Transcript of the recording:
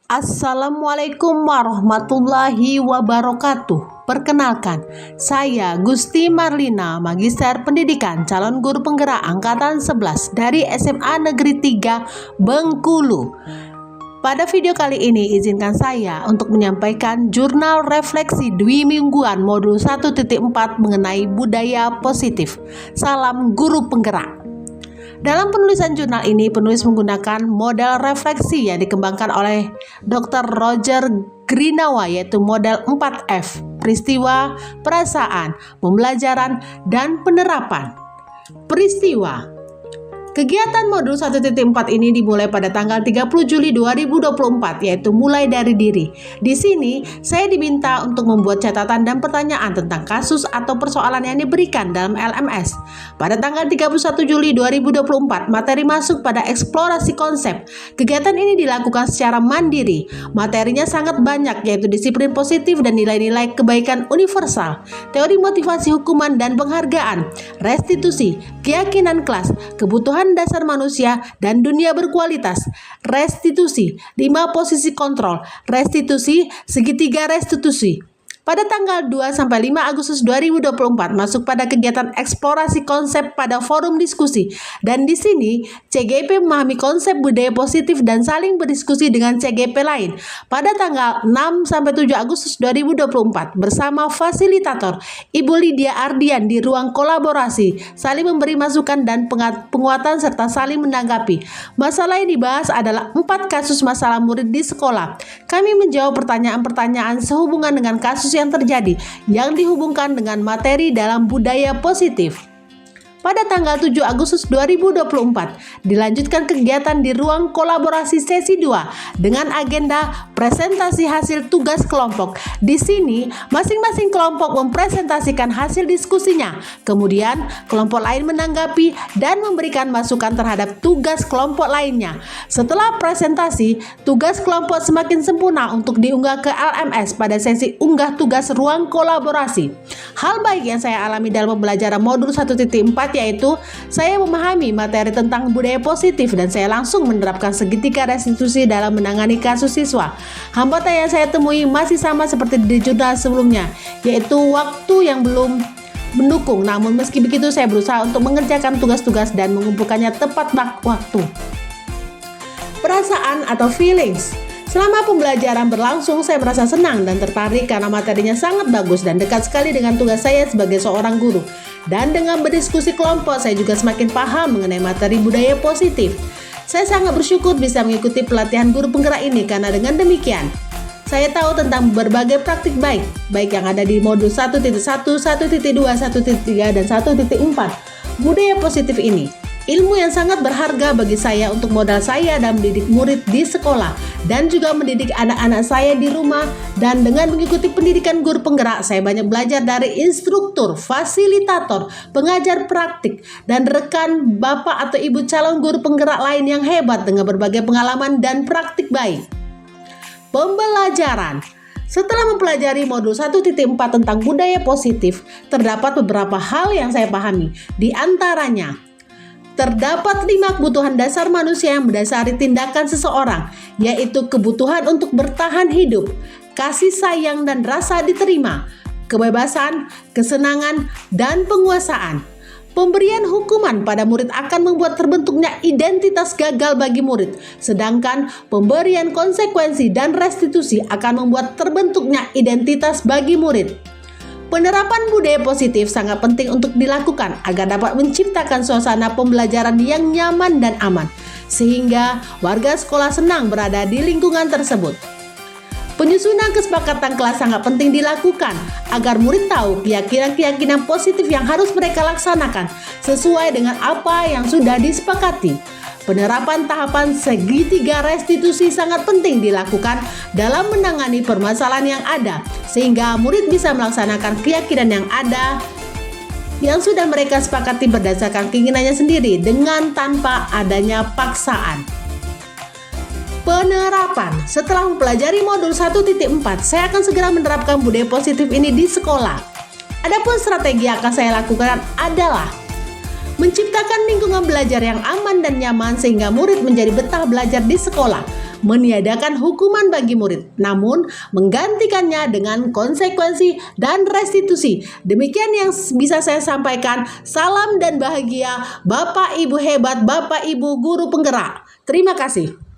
Assalamualaikum warahmatullahi wabarakatuh. Perkenalkan, saya Gusti Marlina, Magister Pendidikan Calon Guru Penggerak Angkatan 11 dari SMA Negeri 3 Bengkulu. Pada video kali ini izinkan saya untuk menyampaikan jurnal refleksi dwi mingguan modul 1.4 mengenai budaya positif. Salam guru penggerak. Dalam penulisan jurnal ini, penulis menggunakan model refleksi yang dikembangkan oleh Dr. Roger Greenaway, yaitu model 4F, peristiwa, perasaan, pembelajaran, dan penerapan. Peristiwa. Kegiatan modul 1.4 ini dimulai pada tanggal 30 Juli 2024, yaitu mulai dari diri. Di sini, saya diminta untuk membuat catatan dan pertanyaan tentang kasus atau persoalan yang diberikan dalam LMS. Pada tanggal 31 Juli 2024, materi masuk pada eksplorasi konsep. Kegiatan ini dilakukan secara mandiri. Materinya sangat banyak, yaitu disiplin positif dan nilai-nilai kebaikan universal, teori motivasi hukuman dan penghargaan, restitusi, keyakinan kelas, kebutuhan dasar manusia dan dunia berkualitas, restitusi, 5 posisi kontrol, restitusi, segitiga restitusi. Pada tanggal 2-5 Agustus 2024 masuk pada kegiatan eksplorasi konsep pada forum diskusi, dan di sini CGP memahami konsep budaya positif dan saling berdiskusi dengan CGP lain. Pada tanggal 6-7 Agustus 2024 bersama fasilitator Ibu Lydia Ardian di ruang kolaborasi, saling memberi masukan dan penguatan serta saling menanggapi. Masalah yang dibahas adalah 4 kasus masalah murid di sekolah. Kami menjawab pertanyaan-pertanyaan sehubungan dengan kasus yang terjadi yang dihubungkan dengan materi dalam budaya positif. Pada tanggal 7 Agustus 2024 dilanjutkan kegiatan di ruang kolaborasi sesi 2 dengan agenda presentasi hasil tugas kelompok. Di sini masing-masing kelompok mempresentasikan hasil diskusinya. Kemudian kelompok lain menanggapi dan memberikan masukan terhadap tugas kelompok lainnya. Setelah presentasi, tugas kelompok semakin sempurna untuk diunggah ke LMS pada sesi unggah tugas ruang kolaborasi. Hal baik yang saya alami dalam pembelajaran modul 1.4 yaitu saya memahami materi tentang budaya positif dan saya langsung menerapkan segitiga restitusi dalam menangani kasus siswa. Hambatan yang saya temui masih sama seperti di jurnal sebelumnya, yaitu waktu yang belum mendukung. Namun meski begitu saya berusaha untuk mengerjakan tugas-tugas dan mengumpulkannya tepat waktu. Perasaan atau feelings. Selama pembelajaran berlangsung, saya merasa senang dan tertarik karena materinya sangat bagus dan dekat sekali dengan tugas saya sebagai seorang guru. Dan dengan berdiskusi kelompok, saya juga semakin paham mengenai materi budaya positif. Saya sangat bersyukur bisa mengikuti pelatihan guru penggerak ini karena dengan demikian, saya tahu tentang berbagai praktik baik yang ada di modul 1.1, 1.2, 1.3, dan 1.4 budaya positif ini. Ilmu yang sangat berharga bagi saya untuk modal saya dan mendidik murid di sekolah dan juga mendidik anak-anak saya di rumah. Dan dengan mengikuti pendidikan guru penggerak, saya banyak belajar dari instruktur, fasilitator, pengajar praktik, dan rekan bapak atau ibu calon guru penggerak lain yang hebat dengan berbagai pengalaman dan praktik baik. Pembelajaran. Setelah mempelajari modul 1.4 tentang budaya positif, terdapat beberapa hal yang saya pahami. Di antaranya, terdapat 5 kebutuhan dasar manusia yang mendasari tindakan seseorang, yaitu kebutuhan untuk bertahan hidup, kasih sayang dan rasa diterima, kebebasan, kesenangan, dan penguasaan. Pemberian hukuman pada murid akan membuat terbentuknya identitas gagal bagi murid, sedangkan pemberian konsekuensi dan restitusi akan membuat terbentuknya identitas bagi murid. Penerapan budaya positif sangat penting untuk dilakukan agar dapat menciptakan suasana pembelajaran yang nyaman dan aman, sehingga warga sekolah senang berada di lingkungan tersebut. Penyusunan kesepakatan kelas sangat penting dilakukan agar murid tahu keyakinan-keyakinan positif yang harus mereka laksanakan sesuai dengan apa yang sudah disepakati. Penerapan tahapan segitiga restitusi sangat penting dilakukan dalam menangani permasalahan yang ada, sehingga murid bisa melaksanakan keyakinan yang ada yang sudah mereka sepakati berdasarkan keinginannya sendiri dengan tanpa adanya paksaan. Penerapan. Setelah mempelajari modul 1.4, saya akan segera menerapkan budaya positif ini di sekolah. Adapun strategi yang akan saya lakukan adalah menciptakan lingkungan belajar yang aman dan nyaman sehingga murid menjadi betah belajar di sekolah, meniadakan hukuman bagi murid, namun menggantikannya dengan konsekuensi dan restitusi. Demikian yang bisa saya sampaikan. Salam dan bahagia, Bapak Ibu hebat, Bapak Ibu guru penggerak. Terima kasih.